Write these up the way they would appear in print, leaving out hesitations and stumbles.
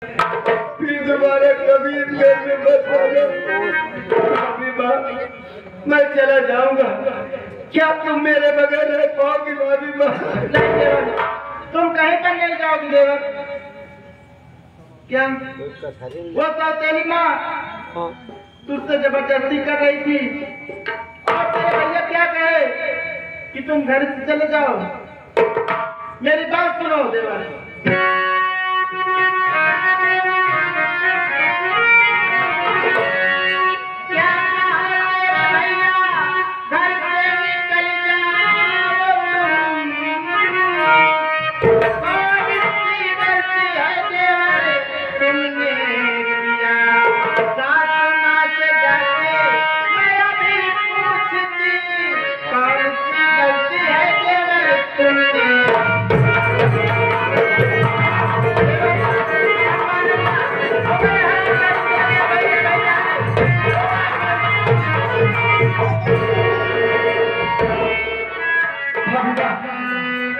फिर दोबारा कभी पेट में मत आना। भाभी माँ, मैं चला जाऊंगा, क्या तुम मेरे बगैर रह पाओगी भाभी माँ? नहीं देवर, तुम कहीं पर नहीं जाओगी देवर। क्या वो तेरी माँ तुझसे जबरदस्ती कर रही थी और तेरे भैया क्या कहे कि तुम घर से चले जाओ? मेरी बात सुनो देवर।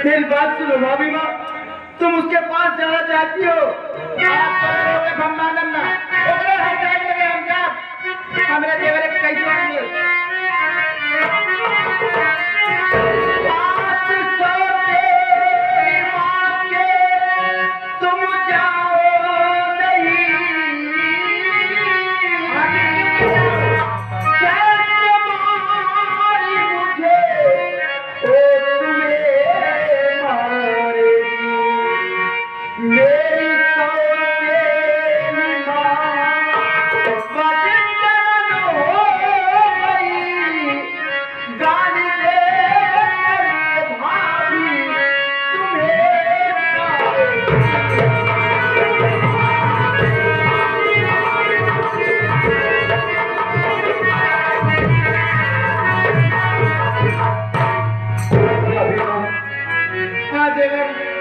मेरी बात सुनो भाभी माँ, तुम उसके पास जाना चाहती हो? हमारे देवर कैसे तुम जाओ नहीं,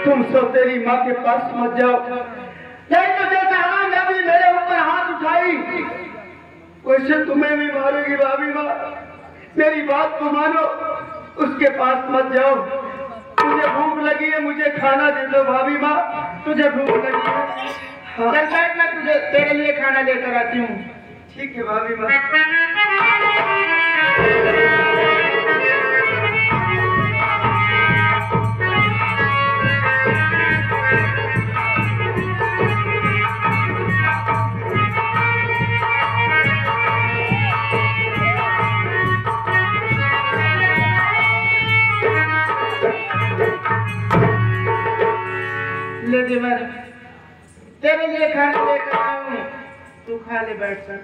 तुम सौतेली माँ के पास मत जाओ। नहीं तो जैसे हराम जादी मेरे ऊपर हाथ उठाई वैसे तुम्हें भी मारूंगी भाभी माँ। मेरी बात को मानो, उसके पास मत जाओ। मुझे भूख लगी है, मुझे खाना दे दो भाभी माँ। तुझे भूख लगी है? हाँ। चल बैठ, मैं तुझे तेरे लिए खाना लेकर आती हूँ। ठीक है भाभी माँ। ले देवर, तेरे लिए खाना लेकर आया हूँ, तू खा ले बैठ कर।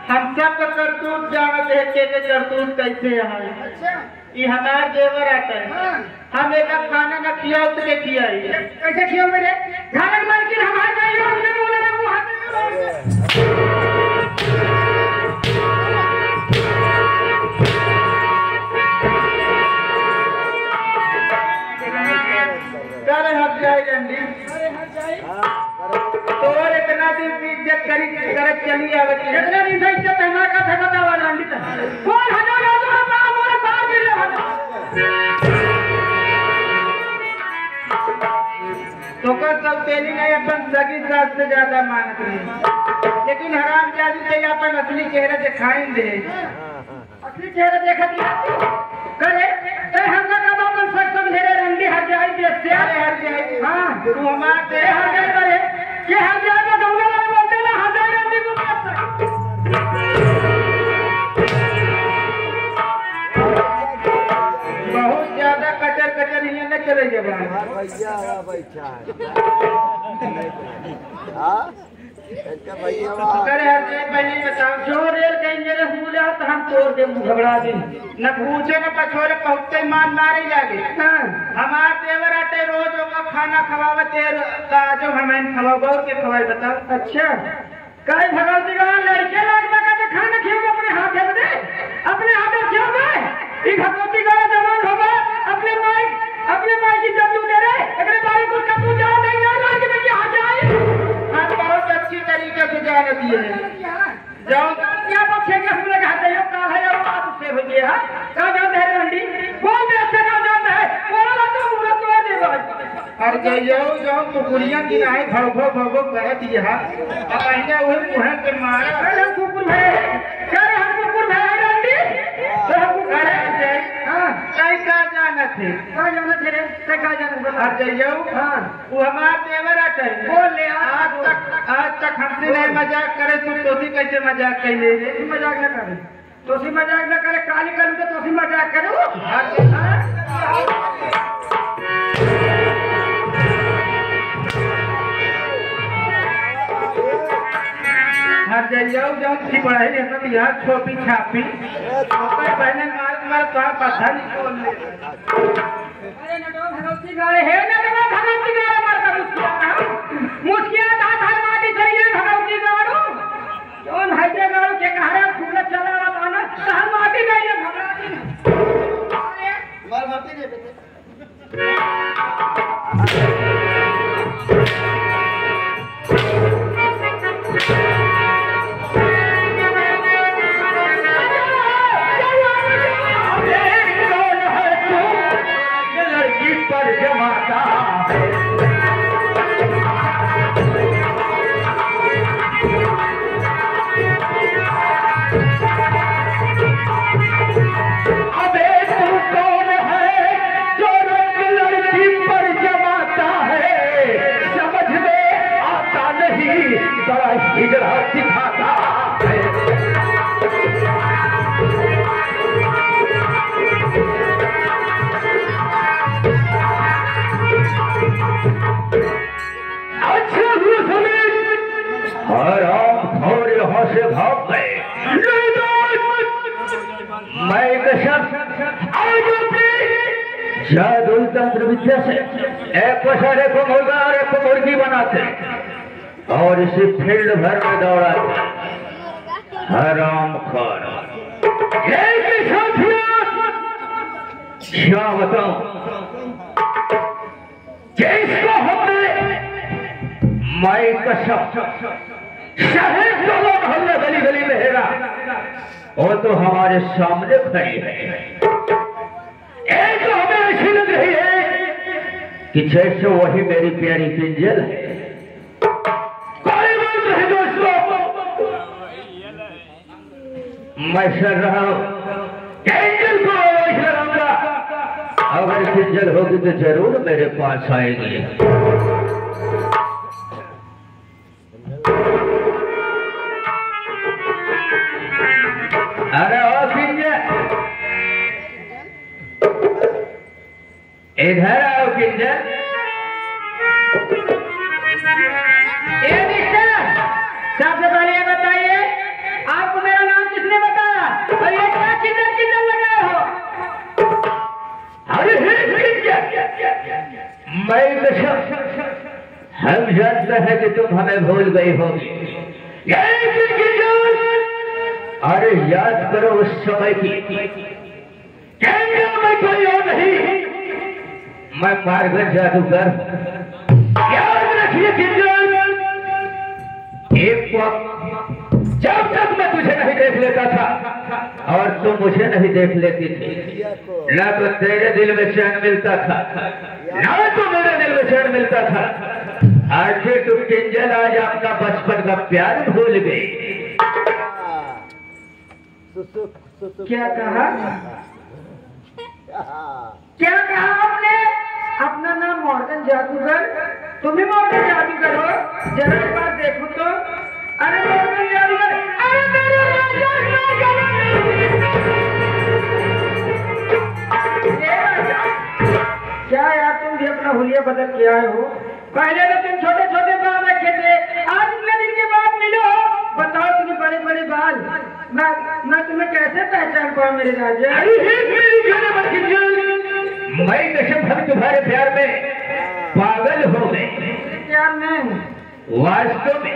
हम सब करतूत जानत है के करतूत कैसे है। ये हमार देवर आता है, हम एक खाना न खिया उतरे खिया कैसे खिया मेरे घर मालकिन हमारे चाहिए हमने बोला ना वो हाथ करे हट जाए डंडी तो और इतना दिन इज्जत करी करत चली आवत है। इतना दिन से इज्जत हमारा का था बतावा डंडी कौन हजार हजार काम और बात मिले तो का सब तेली नहीं अपन सगी सास से ज्यादा मानत नहीं, लेकिन हराम जादी से अपन असली चेहरा दिखाएंगे। असली चेहरा देखा करे हमका का अपन सच समझे रे रंडी हट जाए बेस्या हर जाए। हां तू हमारे हर जाए करे ये हर जाए तो गंगा वाले बोलते ना हजार रंडी को बेच बहुत ज्यादा कटर कटर ये न चले जाए भैया बैठा हां इनका भैया करे हर जाए पहले बताओ जो रेल के इंजन बोले तो हम तोड़ दे घबरा दे न पूछे न पछोरे पहुंचते मान मारे जागे। हमार देवर आते रोज होगा खाना खवावे तेर जो हमें खवाओ के खवाए बताओ। अच्छा कई भगवती का लड़के लोग का तो खाना खियो अपने हाथ में दे अपने हाथ में खियो दे ई भगवती का जवान होगा अपने माई की जब दे रहे अगले बारे को कब जान नहीं यार लड़के में क्या जाए। हां बहुत अच्छी तरीके से जान दिए जाओ क्या पछे के हम लोग हाथ यो का है और बात से हो गया है का जान है रंडी कौन देश का जान है बोला तो मुरा तो दे भाई अरे जाओ कुकुरियां की है भव कह दिया अब आइने वो मुहे के मारा अरे कुकुर भाई करे हम कुकुर भाई रंडी तो हम करे जाए। हां कई का जाना थे रे ते का जाना अरे जाओ। हां वो हमार देवर आटे बोल ले आज तक हमसे नहीं मजाक करे तोसी कैसे मजाक कैले रे मजाक न करे तोसी मजाक न करे काली करूं तो तोसी मजाक करो। हर जाओ थी पढ़ाई है सब यहाँ छोपी छापी पहले मार तो पता नहीं कौन ले अरे नटो भगवती गाले है नटो भगवती गाले मार कर मुस्किया था माटी चाहिए भगवती गालो कौन हटे गालो के कहां फूल चला रहा ना हम माटी गई है भगवती मार मारती नहीं बेटे जादुई तंत्र विद्या से एक पसारे को मुर्गा और एक को मुर्गी बनाते और इसे फील्ड भर में दौड़ाते। हराम खोर क्या बताऊं जिसको हमने माई कसम शहर को हमने गली गली में हेरा वो तो हमारे सामने खड़ी है। एक तो हमें ऐसी लग रही है कि जैसे वही मेरी प्यारी किंजल है। कोई बात नहीं दोस्तों मैं सर रहा हूं किंजल को आवाज लगाऊंगा अगर किंजल होगी तो जरूर मेरे पास आएगी। अरे ओ किंजल इधर आओ किंजल। सबसे पहले ये बताइए आपको मेरा नाम किसने बताया और ये क्या किंजल किंजल लगाए हो? अरे मैं हम जानते हैं कि तुम हमें भूल गई होगी। अरे याद करो उस समय की मैं कोई और नहीं मैं मार्गन जादूगर। याद रखिए किंजल एक वक्त जब तक मैं तुझे नहीं देख लेता था और तुम मुझे नहीं देख लेती थी ना तो तेरे दिल में चैन मिलता था ना तो मेरे दिल में चैन मिलता था। आज तुम किंजल आज अपना बचपन का प्यार भूल गई। क्या कहा आपने? अपना नाम मॉर्गन जादूगर, तुम भी मॉर्गन जादूगर हो? जरा एक बार देखो तो। अरे मॉर्गन जादूगर, अरे मेरे क्या यार, तुम भी अपना हुलिया बदल के आए हो? पहले तो तुम छोटे छोटे बाल रखे थे, आज इतने दिन के बाद मिलो, बताओ तुम्हें बड़े बड़े बाल। मैं तुम्हें कैसे पहचान पाऊं मेरे राजा? मैं कसम हम तुम्हारे प्यार में पागल हो गए। प्यार में? वास्तव में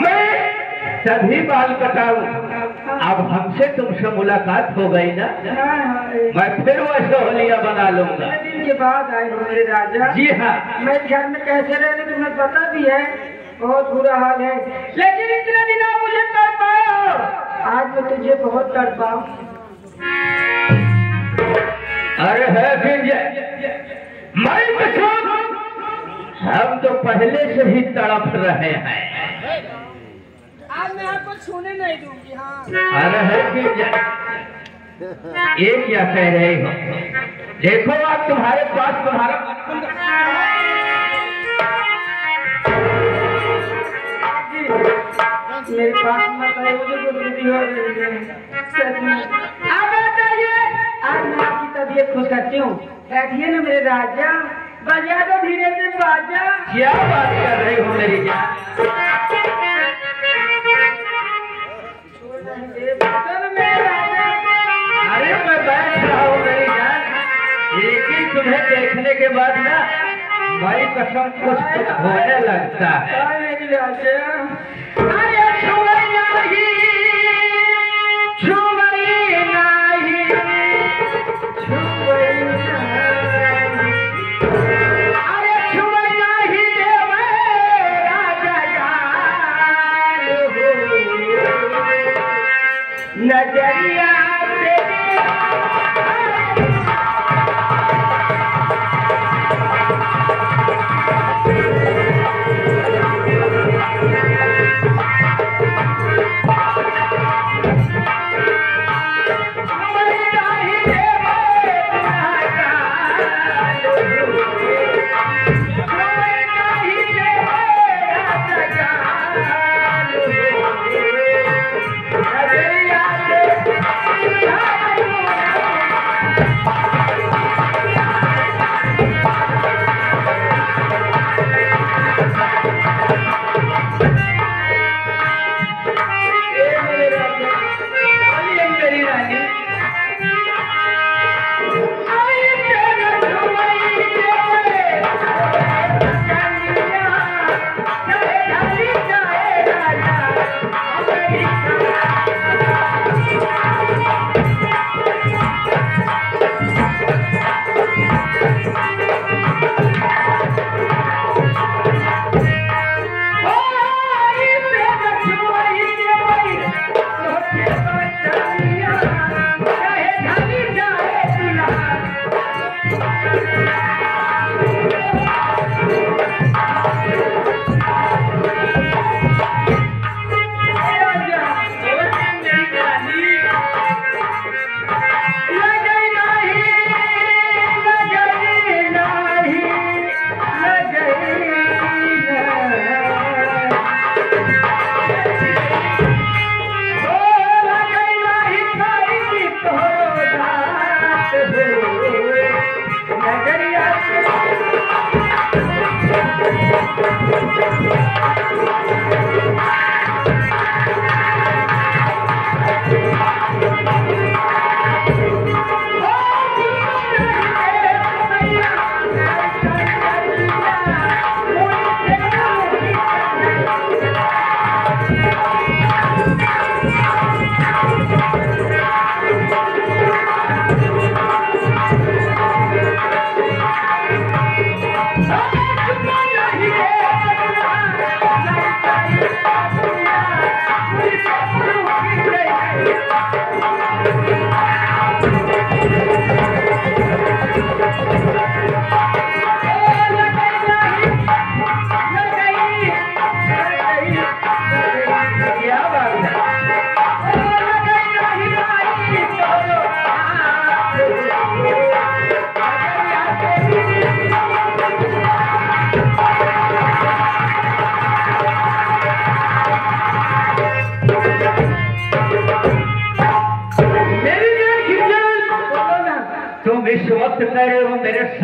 मैं तभी बाल कटाऊं, अब हमसे तुमसे मुलाकात हो गई ना, मैं फिर वैसे होलिया बना लूंगा। दिन के बाद आए हो मेरे राजा? जी हाँ। मैं घर में कैसे रह रही तुम्हें पता भी है, बहुत बुरा हाल है, लेकिन इतने दिन आप मुझे तड़पाओ, आज मैं तुझे बहुत तड़पाऊं। अरे है फिर मैं कसम, हम तो पहले से ही तड़प रहे हैं। आज मैं आपको छूने नहीं दूंगी। हाँ। अरे है फिर ये क्या कह रहे हो? देखो आप तुम्हारे पास तुम्हारा मेरे पास मत आए, मुझे गुस्सा हो रही है सच में। आप बताइए, आज मैं आपकी तबीयत खुश करती हूँ, बैठिए ना मेरे राजा, बजा दो धीरे से बाजा। क्या बात कर रही हो मेरी जान? अरे मैं बैठ रहा हूँ मेरी जान, लेकिन तुम्हें देखने के बाद ना भाई कसम कुछ होने लगता है। मेरी राजा, अरे छुई नहीं, छुई नहीं, छुई नहीं, अरे छुई नहीं देवे राजा जान हो, नजरिया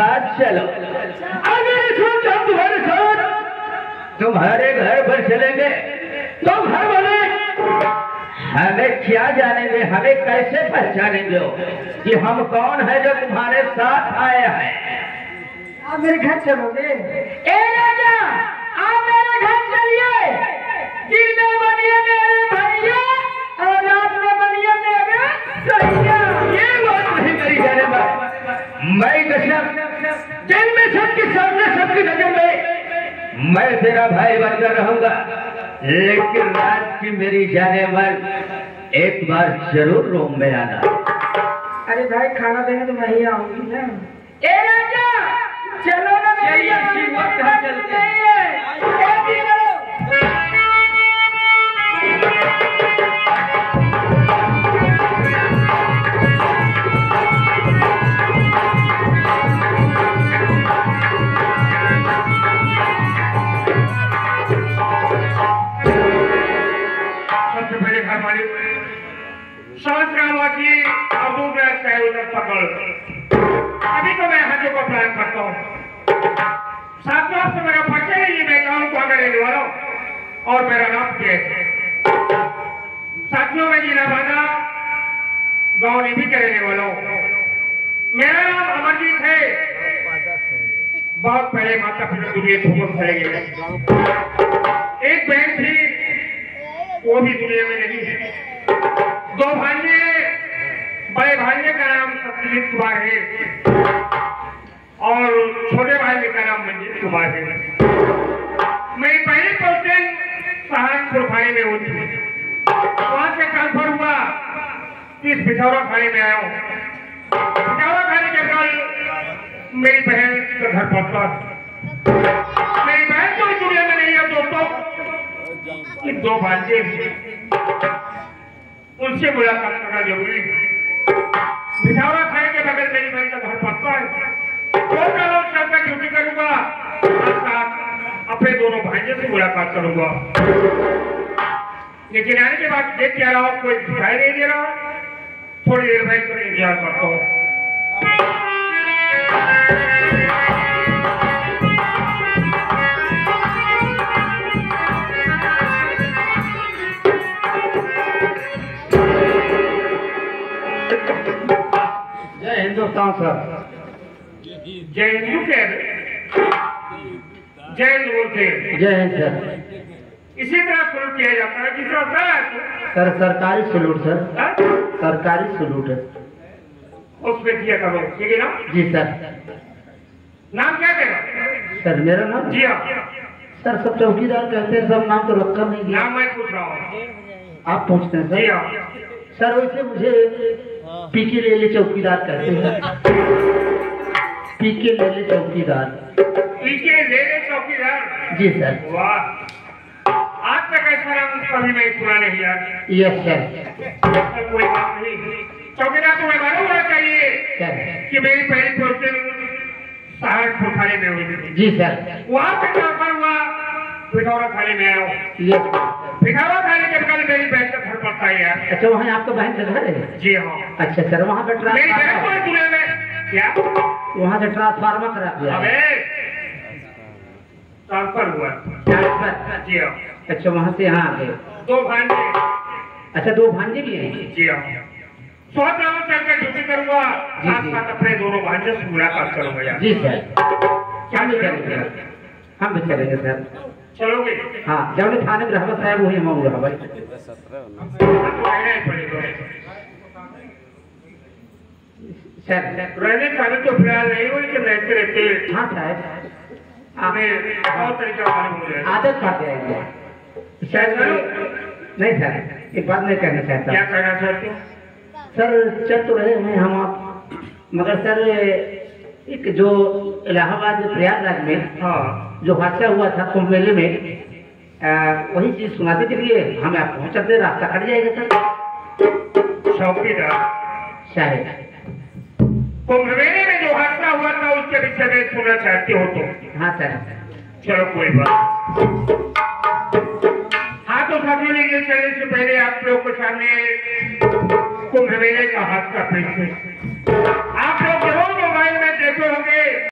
साथ चलो। अगर सोचा तुम्हारे साथ तुम्हारे घर पर चलेंगे तो घर वाले हमें क्या जानेंगे, हमें कैसे पहचानेंगे कि हम कौन है जो तुम्हारे साथ आए हैं। आप मेरे घर चलोगे? ए राजा, आप मेरे घर चलिए। दिन में बनिए मेरे भैया और रात में बनिए मेरे सैया। ये बात नहीं करी जाने वाली। मैं कसम दिन में सबके सामने सबकी नजर में मैं तेरा भाई बनकर रहूंगा, लेकिन रात की मेरी जाने पर एक बार जरूर रूम में आना। अरे भाई खाना देने तो मैं ही आऊंगी ना। ए राजा चलो ना, इसी वक्त हम चलते हैं। सबसे पहले घर मालिक सहस्रावासी अबूब उधर पकड़। अभी तो मैं हजों का प्लान करता हूँ। साथियों से मेरा परिचय नहीं, मैं गाँव को आगे रहने वाला हूँ और मेरा नाम क्या है। साथियों में जिला बाधा गाँव निभी के रहने वाला हूँ। मेरा नाम अमरजीत है। बहुत पहले माता पिता दुनिया छोड़ चले गए। एक बहन थी, वो भी दुनिया में नहीं है। दो भांजे, बड़े भांजे का नाम सत्यजीत कुमार है और छोटे भांजे का नाम मंजीत कुमार है। मेरी पहली पोस्टिंग सहारनपुर थाने में होती है। वहां से ट्रांसफर हुआ, इस पिछौरा थाने में आया हूँ। पिछौरा थाने के कल मेरी बहन का घर पहुंचा। मेरी बहन तो इस दुनिया में नहीं है दोस्तों, कि दो भांजे उनसे मुलाकात करना जरूरी है। पिछौरा थाने के बगल मेरी बहन का घर पड़ता है। तो ड्यूटी करूंगा, अपने दोनों भांजे से मुलाकात करूंगा। लेकिन आने के बाद देख क्या रहा हूँ, कोई दिखाई नहीं दे रहा। थोड़ी देर बैठ कर इंतजार करता हूँ। जय हिंदुस्तान सर। जय हिंदू के जय हिंद बोलते हैं। जय हिंद सर। इसी तरह सलूट किया जाता है जिस तरह सर सरकारी सलूट सर, सरकारी सलूट है। उसमें किया करो, ठीक है ना? जी सर। नाम क्या तेरा? सर मेरा नाम? जी हाँ। सर सब चौकीदार कहते हैं, सब नाम तो रखा नहीं गया। नाम मैं पूछ रहा हूँ। आप पूछते हैं जी सर? हाँ। सर वैसे मुझे पीके ले ले चौकीदार कहते हैं। पीके ले ले चौकीदार। पीके ले ले चौकीदार? जी सर। वाह, आज तक ऐसा नाम कभी मैं सुना नहीं यार। Yes sir. कोई बात नहीं, चौकीदार तुम्हें मालूम होना चाहिए कि मेरी पहली पोस्टिंग सहारनपुर थाने में हुई थी। जी सर। वहाँ से ट्रांसफर हुआ, पिछौरा थाने में आया हूँ। यस। पिछौरा थाने के बगल मेरी बहन का घर पड़ता है यार। अच्छा वहाँ आपका बहन का घर है? जी हाँ। अच्छा सर, वहाँ का मेरी बहन को दुनिया में क्या वहाँ से ट्रांसफार्मर करा दिया? अबे ट्रांसफर हुआ। ट्रांसफर? जी हाँ। अच्छा वहाँ से यहाँ आ गए। दो भांजे। अच्छा दो भांजे भी हैं? जी हाँ। 100 ग्राम चलकर ड्यूटी करूंगा, साथ साथ अपने दोनों भांजे से मुलाकात करूंगा यार। जी सर। क्या भी करेंगे? हम भी चलेंगे सर। चलोगे? हाँ, जब थाने में रहमत साहब वही हम रहा भाई। सर रहने का तो फिलहाल नहीं हो, लेकिन रहते रहते हाँ साहब हमें बहुत तरीका मालूम हो जाएगा। आदत पड़ जाएगी शायद। नहीं सर, एक बात नहीं कहना चाहता। क्या कहना चाहते हो? सर चल तो रहे हैं हम आप, मगर सर एक जो इलाहाबाद प्रयागराज में हाँ जो हादसा हुआ था कुंभ मेले में, वही चीज सुनाते चलिए, हमें आप पहुंचाते रास्ता कट जाएगा सर। चौकीदार शायद कुंभ मेले में जो हादसा हुआ था उसके विषय में सुनना चाहते हो तो? हाँ सर। चलो कोई बात। हाँ तो साथियों, लेकिन चलने से पहले आप लोग के सामने कुंभ मेले का हादसा पेश है।